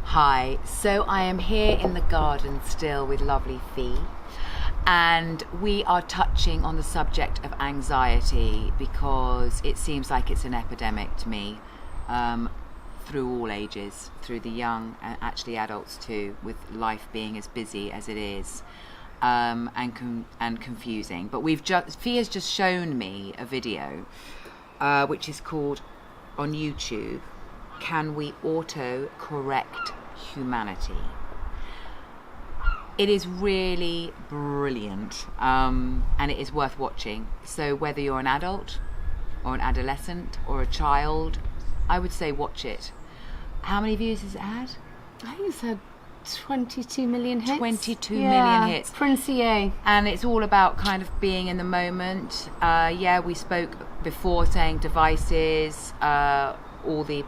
Hi, so I am here in the garden still with lovely Fee, and we are touching on the subject of anxiety because it seems like it's an epidemic to me, through all ages, through the young and actually adults too, with life being as busy as it is, and confusing. But Fee has just shown me a video which is called, on YouTube, Can We Auto-Correct Humanity? It is really brilliant, and it is worth watching. So whether you're an adult or an adolescent or a child, I would say watch it. How many views has it had? I think it's had 22 million hits. 22 million hits. Princier. And it's all about kind of being in the moment. We spoke before saying devices, all the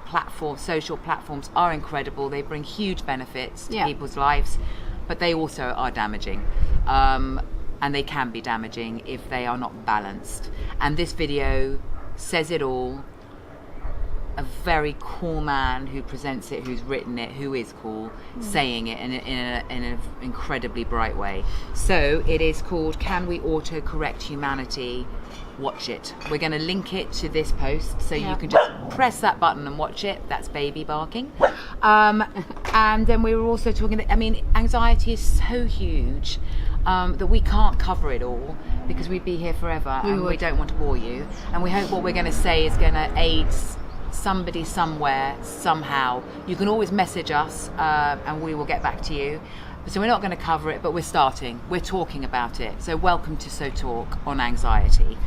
social platforms are incredible. They bring huge benefits to people's lives, but they also are damaging. And they can be damaging if they are not balanced. And this video says it all. A very cool man who presents it, who's written it, who is cool, saying it in an incredibly bright way. So it is called Can We Auto-Correct Humanity? Watch it. We're going to link it to this post, so you can just press that button and watch it. That's baby barking. And then we were also talking, anxiety is so huge that we can't cover it all because we'd be here forever, we don't want to bore you. And we hope what we're going to say is going to aid somebody somewhere, somehow. You can always message us and we will get back to you. So we're not going to cover it, but we're talking about it. So welcome to SOTALK on anxiety.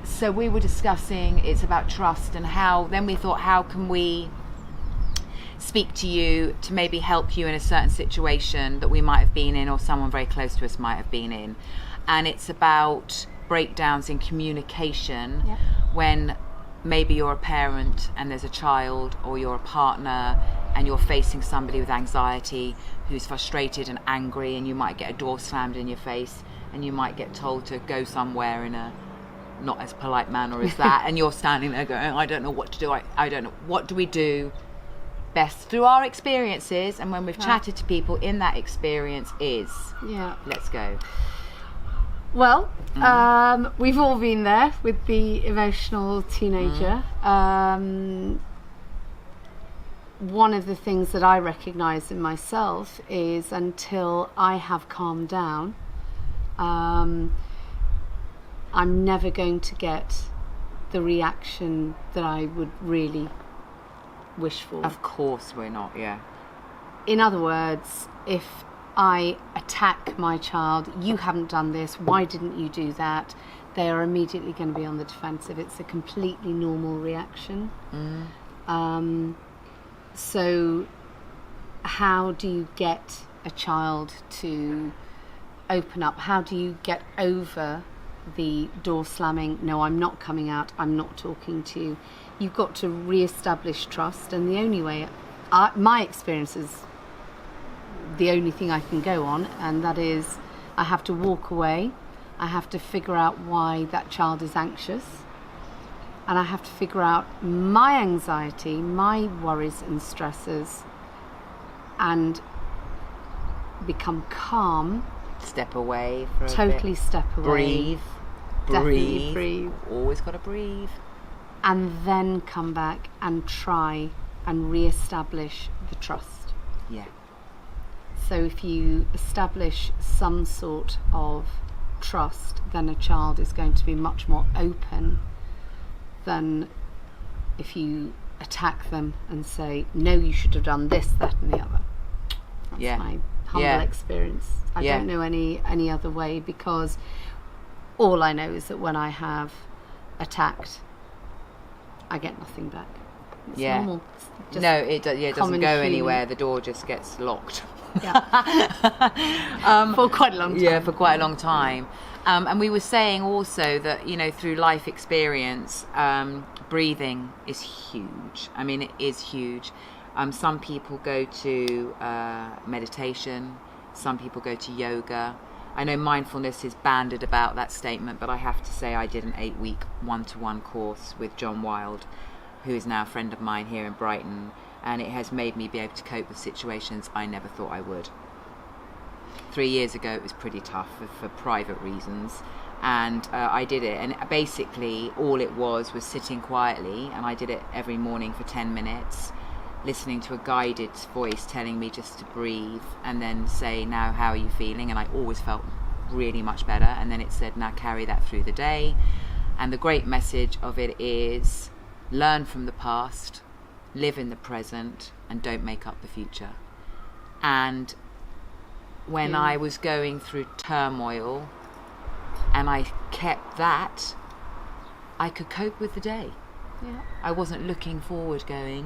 So we were discussing, it's about trust, and then we thought, how can we speak to you to maybe help you in a certain situation that we might have been in, or someone very close to us might have been in. And it's about breakdowns in communication when maybe you're a parent and there's a child, or you're a partner and you're facing somebody with anxiety who's frustrated and angry, and you might get a door slammed in your face and you might get told to go somewhere in a not as polite manner as that, and you're standing there going, I don't know what to do, I don't know. What do we do best through our experiences, and when we've chatted to people in that experience is, let's go. Well, we've all been there with the emotional teenager. One of the things that I recognise in myself is, until I have calmed down, I'm never going to get the reaction that I would really wish for. Of course we're not, In other words, if I attack my child, you haven't done this, why didn't you do that? They are immediately going to be on the defensive. It's a completely normal reaction. So how do you get a child to open up? How do you get over the door slamming? No, I'm not coming out, I'm not talking to you. You've got to re-establish trust, and the only way, my experience is the only thing I can go on, and that is I have to walk away. I have to figure out why that child is anxious, and I have to figure out my anxiety, my worries and stresses, and become calm. Step away for a totally bit. Step away. Breathe. Always got to breathe. And then come back and try and re-establish the trust. So if you establish some sort of trust, then a child is going to be much more open than if you attack them and say, no, you should have done this, that and the other. That's my humble experience. I don't know any other way, because all I know is that when I have attacked, I get nothing back. It's normal. It's no, it doesn't go anywhere. The door just gets locked. For quite a long time. Yeah, for quite a long time. And we were saying also that, through life experience, breathing is huge. I mean, it is huge. Some people go to meditation. Some people go to yoga. I know mindfulness is banded about that statement, but I have to say I did an 8-week one-to-one course with John Wilde, who is now a friend of mine here in Brighton, and it has made me be able to cope with situations I never thought I would. 3 years ago it was pretty tough for private reasons, and I did it, and basically all it was sitting quietly, and I did it every morning for 10 minutes, listening to a guided voice telling me just to breathe and then say, now how are you feeling? And I always felt really much better, and then it said, now carry that through the day. And the great message of it is, learn from the past, live in the present, and don't make up the future. And when I was going through turmoil and I kept that, I could cope with the day. Yeah. I wasn't looking forward going,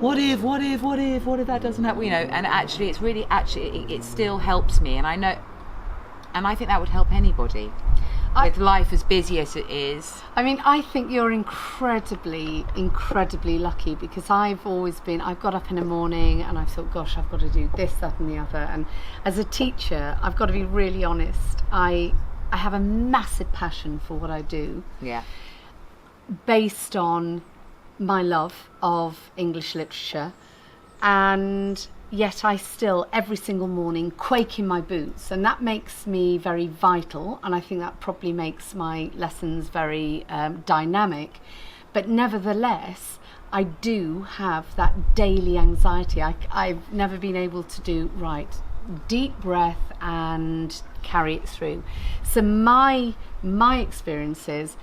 what if that doesn't happen, you know. And actually it still helps me, and I know, and I think that would help anybody with life as busy as it is. I mean, I think you're incredibly lucky, because I've got up in the morning and I've thought, gosh, I've got to do this, that and the other. And as a teacher, I've got to be really honest, I have a massive passion for what I do. Yeah. Based on my love of English literature, and yet I still every single morning quake in my boots, and that makes me very vital, and I think that probably makes my lessons very dynamic. But nevertheless, I do have that daily anxiety. I've never been able to do deep breath and carry it through. So my experience is,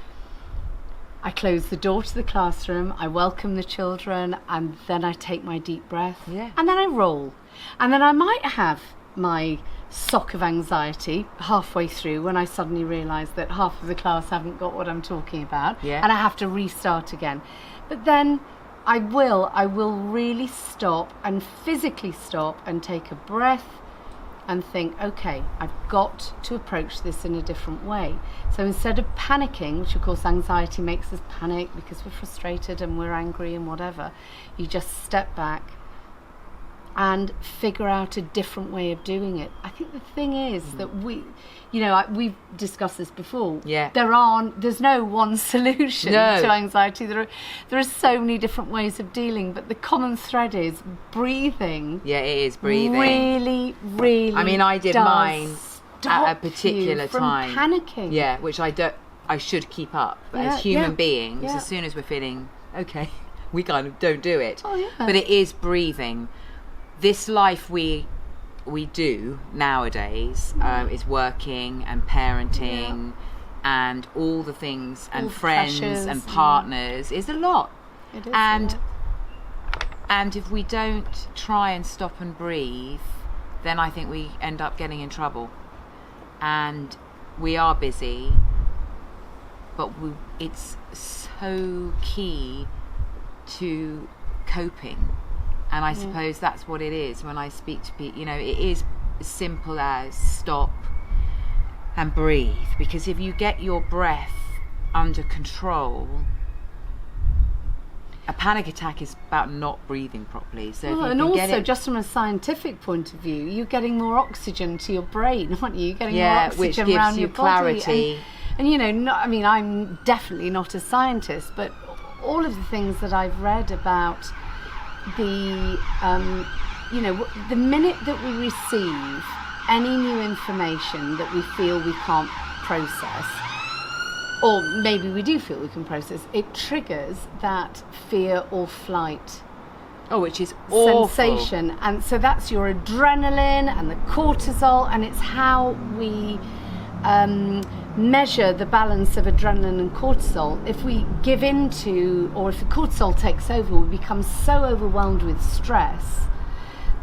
I close the door to the classroom, I welcome the children, and then I take my deep breath, and then I roll. And then I might have my sock of anxiety halfway through when I suddenly realise that half of the class haven't got what I'm talking about, and I have to restart again. But then I will really stop and physically stop and take a breath and think, okay, I've got to approach this in a different way. So instead of panicking, which of course anxiety makes us panic because we're frustrated and we're angry and whatever, you just step back and figure out a different way of doing it. I think the thing is that we've discussed this before. Yeah. There's no one solution to anxiety. There are so many different ways of dealing, but the common thread is breathing. Yeah, it is breathing. Really, really. I mean, I did mine at a particular time. Panicking. Yeah, which I should keep up. But as human beings, as soon as we're feeling okay, we kind of don't do it. Oh, yeah. But it is breathing. This life we do nowadays is working and parenting and all the things, and friends and partners is a lot. It is and if we don't try and stop and breathe, then I think we end up getting in trouble. And we are busy, but it's so key to coping. And I suppose that's what it is when I speak to people. You know, it is as simple as stop and breathe. Because if you get your breath under control, a panic attack is about not breathing properly. So and also, just from a scientific point of view, you're getting more oxygen to your brain, aren't you? You're getting more oxygen which gives around you your clarity. Body. And you know, I'm definitely not a scientist, but all of the things that I've read about the minute that we receive any new information that we feel we can't process, or maybe we do feel we can process, it triggers that fear or flight which is awful sensation. And so that's your adrenaline and the cortisol, and it's how we measure the balance of adrenaline and cortisol. If we give in to, or if the cortisol takes over, we become so overwhelmed with stress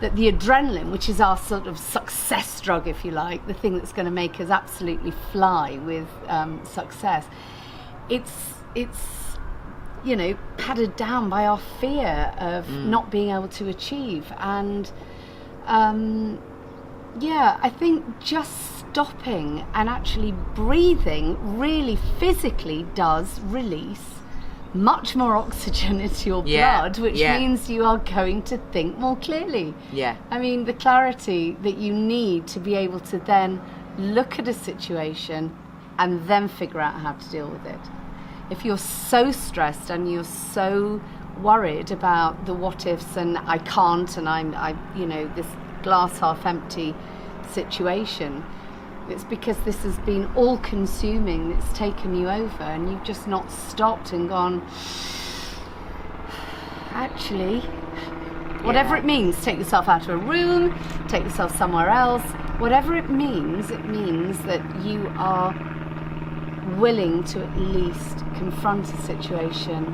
that the adrenaline, which is our sort of success drug, if you like, the thing that's going to make us absolutely fly with success, it's padded down by our fear of not being able to achieve. And I think just stopping and actually breathing really physically does release much more oxygen into your blood, which means you are going to think more clearly. Yeah. I mean, the clarity that you need to be able to then look at a situation and then figure out how to deal with it. If you're so stressed and you're so worried about the what ifs and I can't and I this glass half empty situation, it's because this has been all consuming, it's taken you over, and you've just not stopped and gone, actually, whatever it means, take yourself out of a room, take yourself somewhere else, whatever it means that you are willing to at least confront a situation,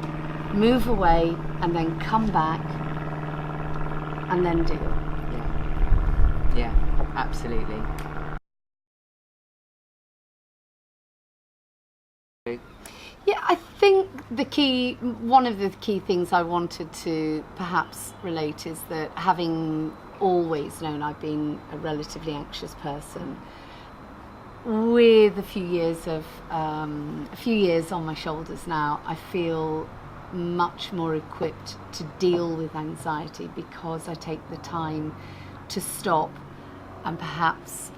move away, and then come back and then deal. Yeah, absolutely. Yeah, I think one of the key things I wanted to perhaps relate is that, having always known I've been a relatively anxious person, with a few years on my shoulders now, I feel much more equipped to deal with anxiety because I take the time to stop and perhaps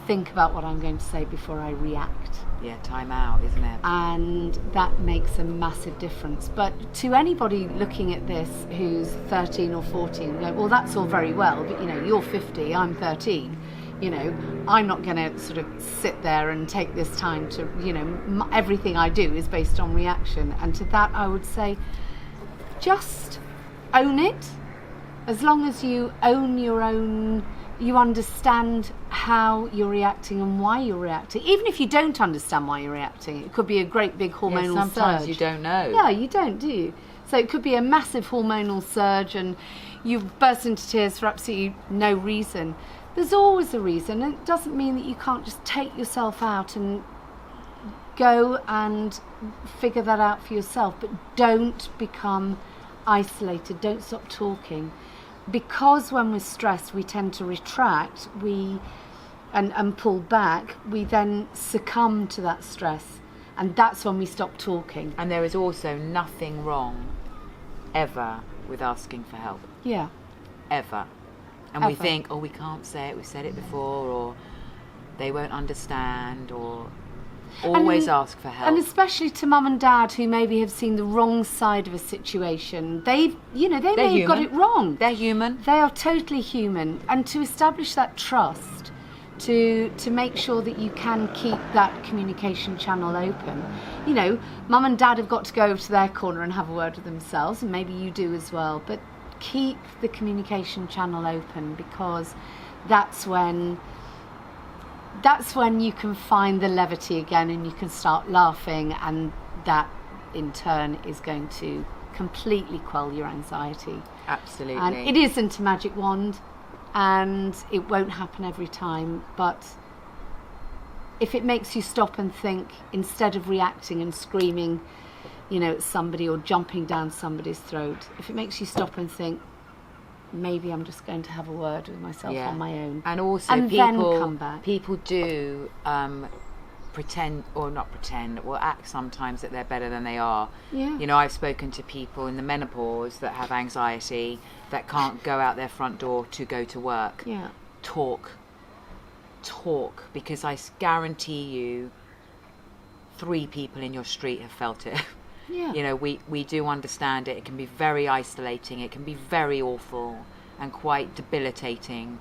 think about what I'm going to say before I react. Yeah, time out, isn't it? And that makes a massive difference. But to anybody looking at this who's 13 or 14, go, well, that's all very well, but you're 50, I'm 13. I'm not going to sort of sit there and take this time to, everything I do is based on reaction. And to that, I would say, just own it. As long as you own your own, you understand how you're reacting and why you're reacting. Even if you don't understand why you're reacting, it could be a great big hormonal surge. Sometimes you don't know. Yeah, you don't, do you? So it could be a massive hormonal surge and you burst into tears for absolutely no reason. There's always a reason, and it doesn't mean that you can't just take yourself out and go and figure that out for yourself. But don't become isolated, don't stop talking. Because when we're stressed, we tend to retract, and pull back, we then succumb to that stress. And that's when we stop talking. And there is also nothing wrong, ever, with asking for help. Yeah. Ever. And we think, we can't say it, we've said it before, or they won't understand, or always ask for help. And especially to mum and dad who maybe have seen the wrong side of a situation. They may have got it wrong. They're human. They are totally human. And to establish that trust, to make sure that you can keep that communication channel open. Mum and dad have got to go over to their corner and have a word with themselves, and maybe you do as well. But keep the communication channel open, because that's when you can find the levity again and you can start laughing, and that in turn is going to completely quell your anxiety. Absolutely. And it isn't a magic wand and it won't happen every time, but if it makes you stop and think instead of reacting and screaming at somebody or jumping down somebody's throat, if it makes you stop and think, maybe I'm just going to have a word with myself on my own. And also and then come back. People do pretend, or not pretend, or act sometimes that they're better than they are. Yeah. I've spoken to people in the menopause that have anxiety, that can't go out their front door to go to work. Yeah. Talk, because I guarantee you 3 people in your street have felt it. Yeah. We do understand it. It can be very isolating. It can be very awful and quite debilitating.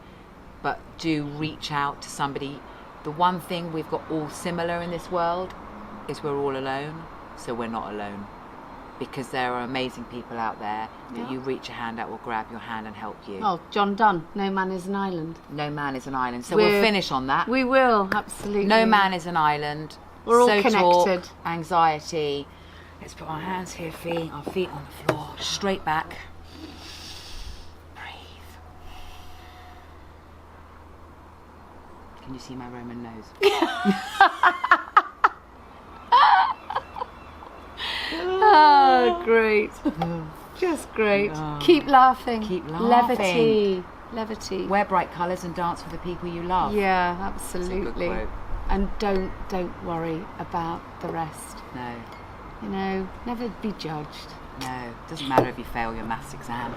But do reach out to somebody. The one thing we've got all similar in this world is we're all alone. So we're not alone. Because there are amazing people out there that you reach a hand out, will grab your hand and help you. Oh, John Donne, no man is an island. No man is an island. So we'll finish on that. We will, absolutely. No man is an island. We're all connected. connected. Anxiety. Let's put our hands here, our feet on the floor, straight back. Breathe. Can you see my Roman nose? Oh, great. Just great. Keep laughing. Keep laughing. Levity. Wear bright colours and dance for the people you love. Yeah, That's a good absolutely. quote. And don't worry about the rest. No. You know, never be judged. No, doesn't matter if you fail your maths exam.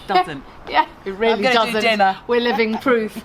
Doesn't. Yeah, it really I'm gonna do doesn't. dinner. We're living proof.